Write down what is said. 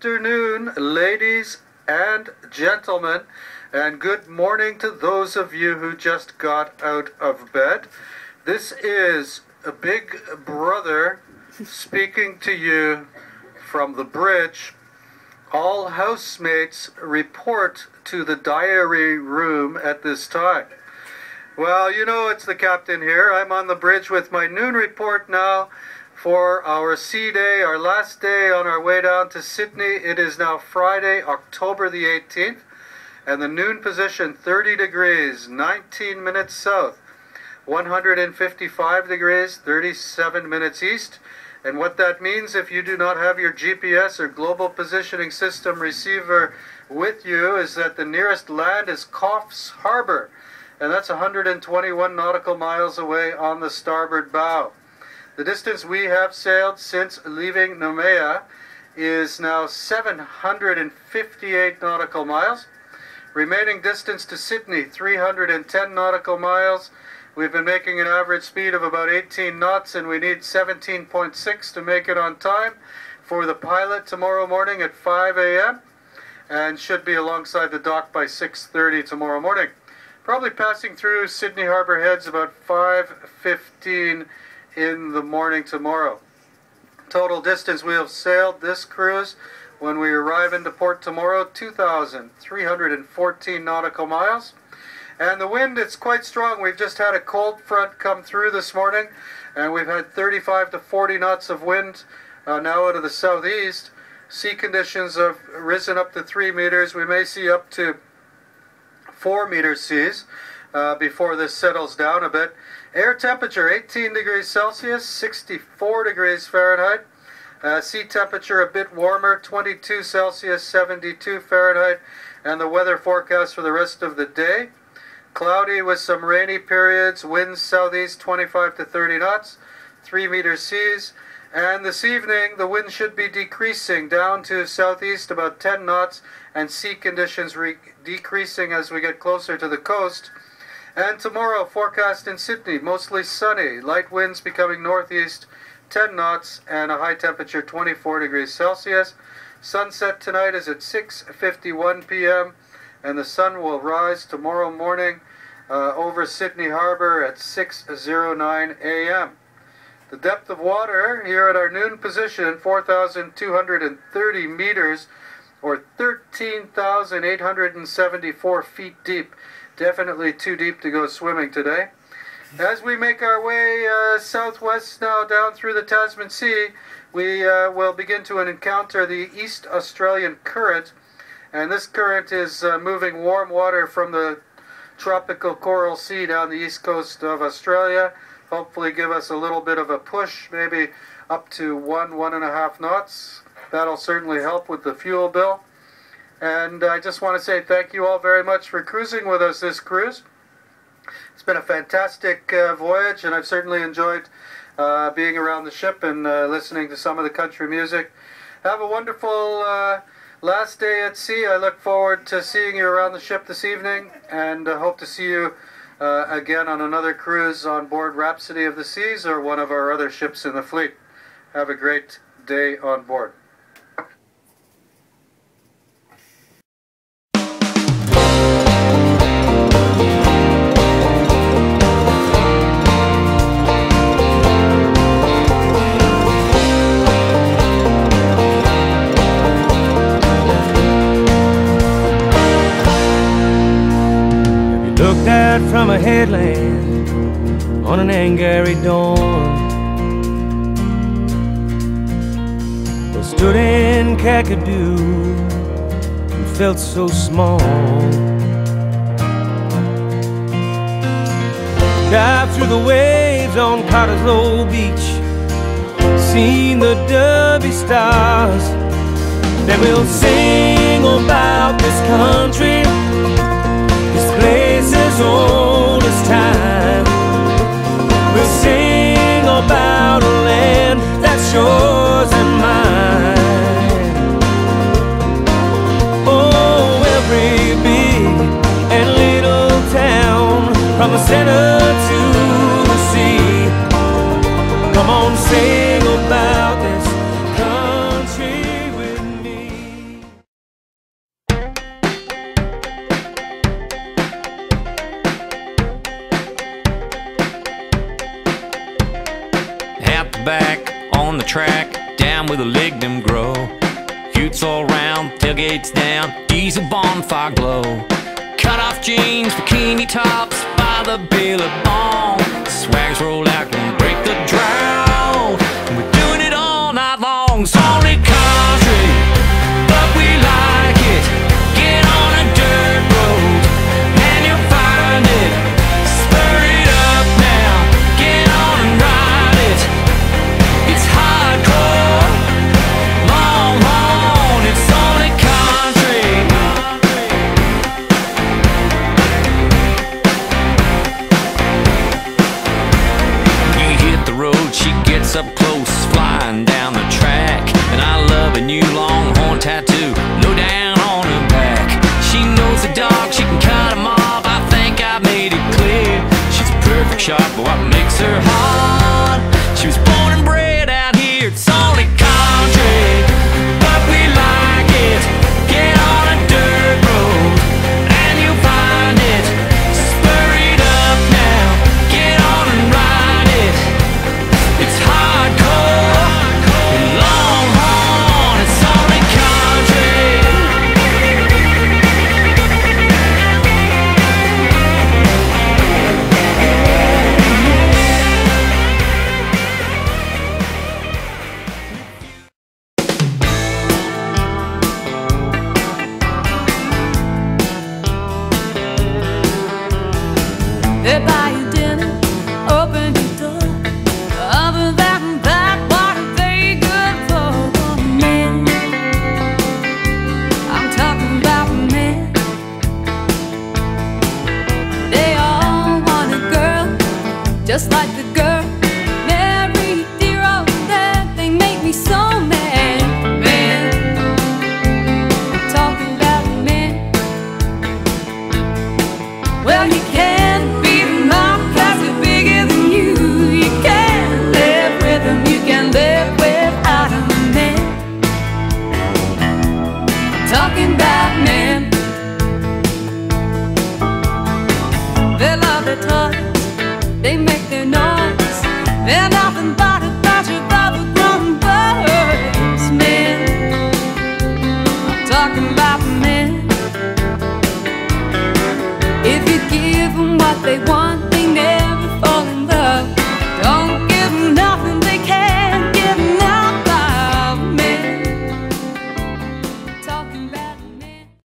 afternoon, ladies and gentlemen, and good morning to those of you who just got out of bed. This is a Big Brother speaking to you from the bridge. All housemates report to the diary room at this time. Well, you know it's the captain here. I'm on the bridge with my noon report now for our sea day, our last day on our way down to Sydney. It is now Friday, October the 18th, and the noon position 30 degrees, 19 minutes south, 155 degrees, 37 minutes east. And what that means, if you do not have your GPS or global positioning system receiver with you, is that the nearest land is Coffs Harbour, and that's 121 nautical miles away on the starboard bow. The distance we have sailed since leaving Noumea is now 758 nautical miles. Remaining distance to Sydney, 310 nautical miles. We've been making an average speed of about 18 knots, and we need 17.6 to make it on time for the pilot tomorrow morning at 5 a.m. and should be alongside the dock by 6:30 tomorrow morning. Probably passing through Sydney Harbour Heads about 5:15 in the morning tomorrow. Total distance we have sailed this cruise when we arrive into port tomorrow, 2,314 nautical miles. And the wind, it's quite strong. We've just had a cold front come through this morning, and we've had 35 to 40 knots of wind now out of the southeast. Sea conditions have risen up to 3 meters. We may see up to 4 meter seas before this settles down a bit. Air temperature 18 degrees Celsius, 64 degrees Fahrenheit. Sea temperature a bit warmer, 22 Celsius, 72 Fahrenheit. And the weather forecast for the rest of the day: cloudy with some rainy periods, winds southeast 25 to 30 knots, 3 meter seas. And this evening the wind should be decreasing down to southeast about 10 knots, and sea conditions decreasing as we get closer to the coast. And tomorrow, forecast in Sydney, mostly sunny, light winds becoming northeast, 10 knots, and a high temperature 24 degrees Celsius. Sunset tonight is at 6:51 p.m., and the sun will rise tomorrow morning over Sydney Harbour at 6:09 a.m. The depth of water here at our noon position, 4,230 meters, or 13,874 feet deep. Definitely too deep to go swimming today. As we make our way southwest now down through the Tasman Sea, we will begin to encounter the East Australian Current. And this current is moving warm water from the tropical Coral Sea down the east coast of Australia. Hopefully give us a little bit of a push, maybe up to 1.5 knots. That'll certainly help with the fuel bill. And I just want to say thank you all very much for cruising with us this cruise. It's been a fantastic voyage, and I've certainly enjoyed being around the ship and listening to some of the country music. Have a wonderful last day at sea. I look forward to seeing you around the ship this evening, and hope to see you again on another cruise on board Rhapsody of the Seas or one of our other ships in the fleet. Have a great day on board. Looked out from a headland on an Angry dawn, or stood in Kakadu and felt so small. Dived through the waves on Cottesloe Beach, seen the Derby stars. Then we'll sing about this country, this place as old as time. We'll sing about a land that's yours and mine. Oh, every big and little town, from the center to the sea. Come on, sing about this country with me. the track, down where the lignum grow. Utes all round, tailgates down, diesel bonfire glow. Cut off jeans, bikini tops, by the billet bong. Swags roll out, gonna break the drought. And we're doing it all night long. It's only country, but we like it. Get on a dirt road, and you'll find it. Spur it up now, get on and ride it. It's hardcore, Longhorn, it's only country. We hit the road, she gets up close, flying down the track. And I love a new Longhorn tattoo, low down on her back. She knows the dog, she can cut him off, I think I made it clear. She's a perfect shot, but what makes her hot? She was born and bred out here, it's only country, but we like it. Get on a dirt road, and you'll find it. Spur it up now, get on and ride it. It's hardcore, Longhorn, it's only country. They buy you dinner, open your door. Other than that, what are they good for? Men, I'm talking about men. They all want a girl, just like the girl Mary, dear old dad. They make me so mad. Men, I'm talking about men. Well, you can't beat them up 'cause they're bigger than you. You can't live with them, you can live without them. Men, talking about men. They love their toys, they make their noise. They're not